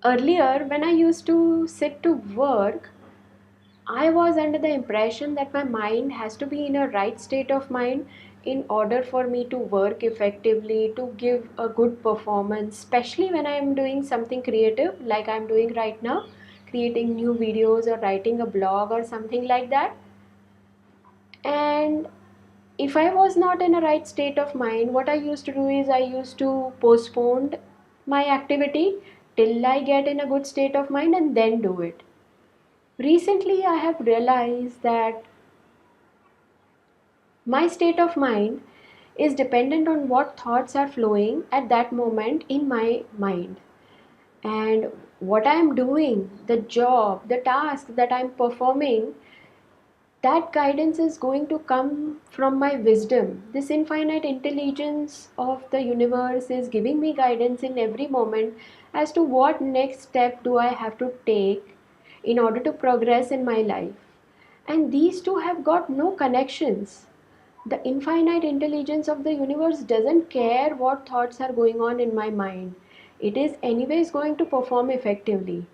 Earlier, when I used to sit to work, I was under the impression that my mind has to be in a right state of mind in order for me to work effectively, to give a good performance, especially when I am doing something creative like I'm doing right now, creating new videos or writing a blog or something like that. And if I was not in a right state of mind, what I used to do is I used to postpone my activity till I get in a good state of mind and then do it. Recently, I have realized that my state of mind is dependent on what thoughts are flowing at that moment in my mind. And what I am doing, the job, the task that I am performing, that guidance is going to come from my wisdom. This infinite intelligence of the universe is giving me guidance in every moment as to what next step do I have to take in order to progress in my life. And these two have got no connections. The infinite intelligence of the universe doesn't care what thoughts are going on in my mind. It is anyways going to perform effectively.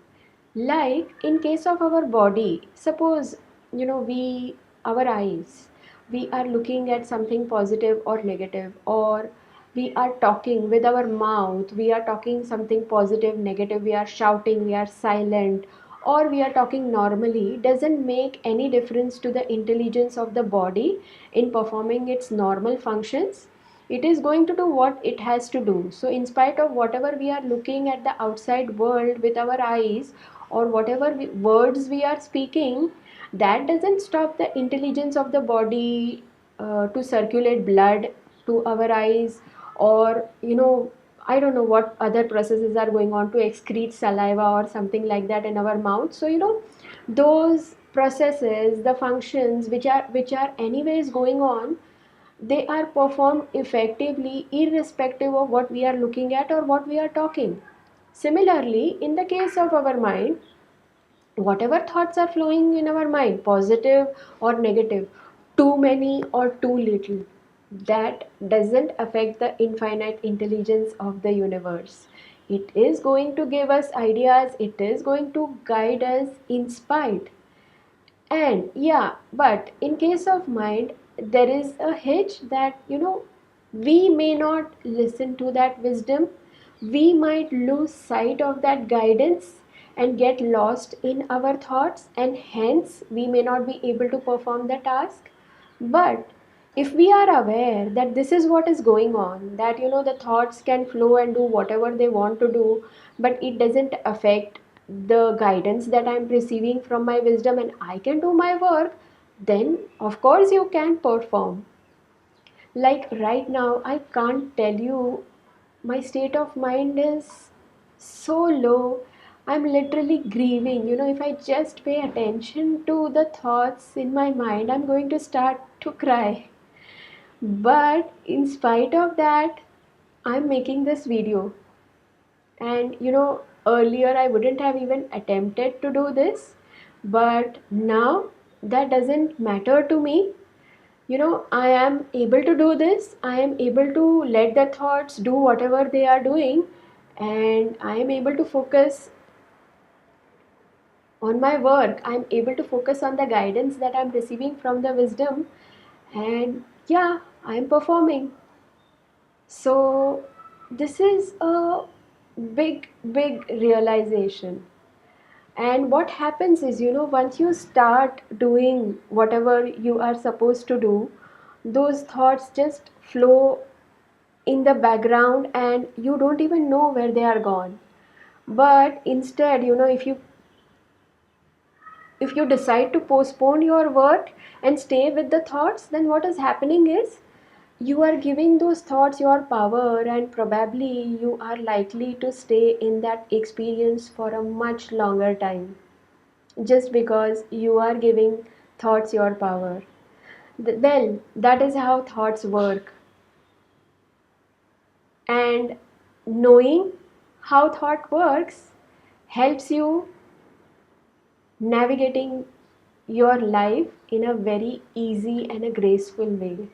Like in case of our body, suppose we our eyes, we are looking at something positive or negative, or we are talking with our mouth, we are talking something positive, negative, we are shouting, we are silent, or we are talking normally, doesn't make any difference to the intelligence of the body in performing its normal functions. It is going to do what it has to do. So in spite of whatever we are looking at the outside world with our eyes, or whatever words we are speaking, that doesn't stop the intelligence of the body to circulate blood to our eyes, or I don't know what other processes are going on to excrete saliva or something like that in our mouth. So those processes, the functions which are anyways going on, they are performed effectively irrespective of what we are looking at or what we are talking. Similarly, in the case of our mind, whatever thoughts are flowing in our mind, positive or negative, too many or too little, that doesn't affect the infinite intelligence of the universe. It is going to give us ideas, it is going to guide us in spite. And yeah, but in case of mind, there is a hitch that we may not listen to that wisdom. We might lose sight of that guidance and get lost in our thoughts, and hence we may not be able to perform the task. But if we are aware that this is what is going on, that the thoughts can flow and do whatever they want to do, but it doesn't affect the guidance that I'm receiving from my wisdom and I can do my work, then of course you can perform. Like right now, I can't tell you, my state of mind is so low. I'm literally grieving. If I just pay attention to the thoughts in my mind, I'm going to start to cry. But in spite of that, I'm making this video. And earlier I wouldn't have even attempted to do this, but now that doesn't matter to me. I am able to do this. I am able to let the thoughts do whatever they are doing, and I am able to focus on my work. I'm able to focus on the guidance that I'm receiving from the wisdom, and yeah, I'm performing. So this is a big realization. And what happens is, once you start doing whatever you are supposed to do, those thoughts just flow in the background and you don't even know where they are gone. But instead, if you decide to postpone your work and stay with the thoughts, then what is happening is you are giving those thoughts your power, and probably you are likely to stay in that experience for a much longer time, just because you are giving thoughts your power. Well, that is how thoughts work. And knowing how thought works helps you navigating your life in a very easy and a graceful way.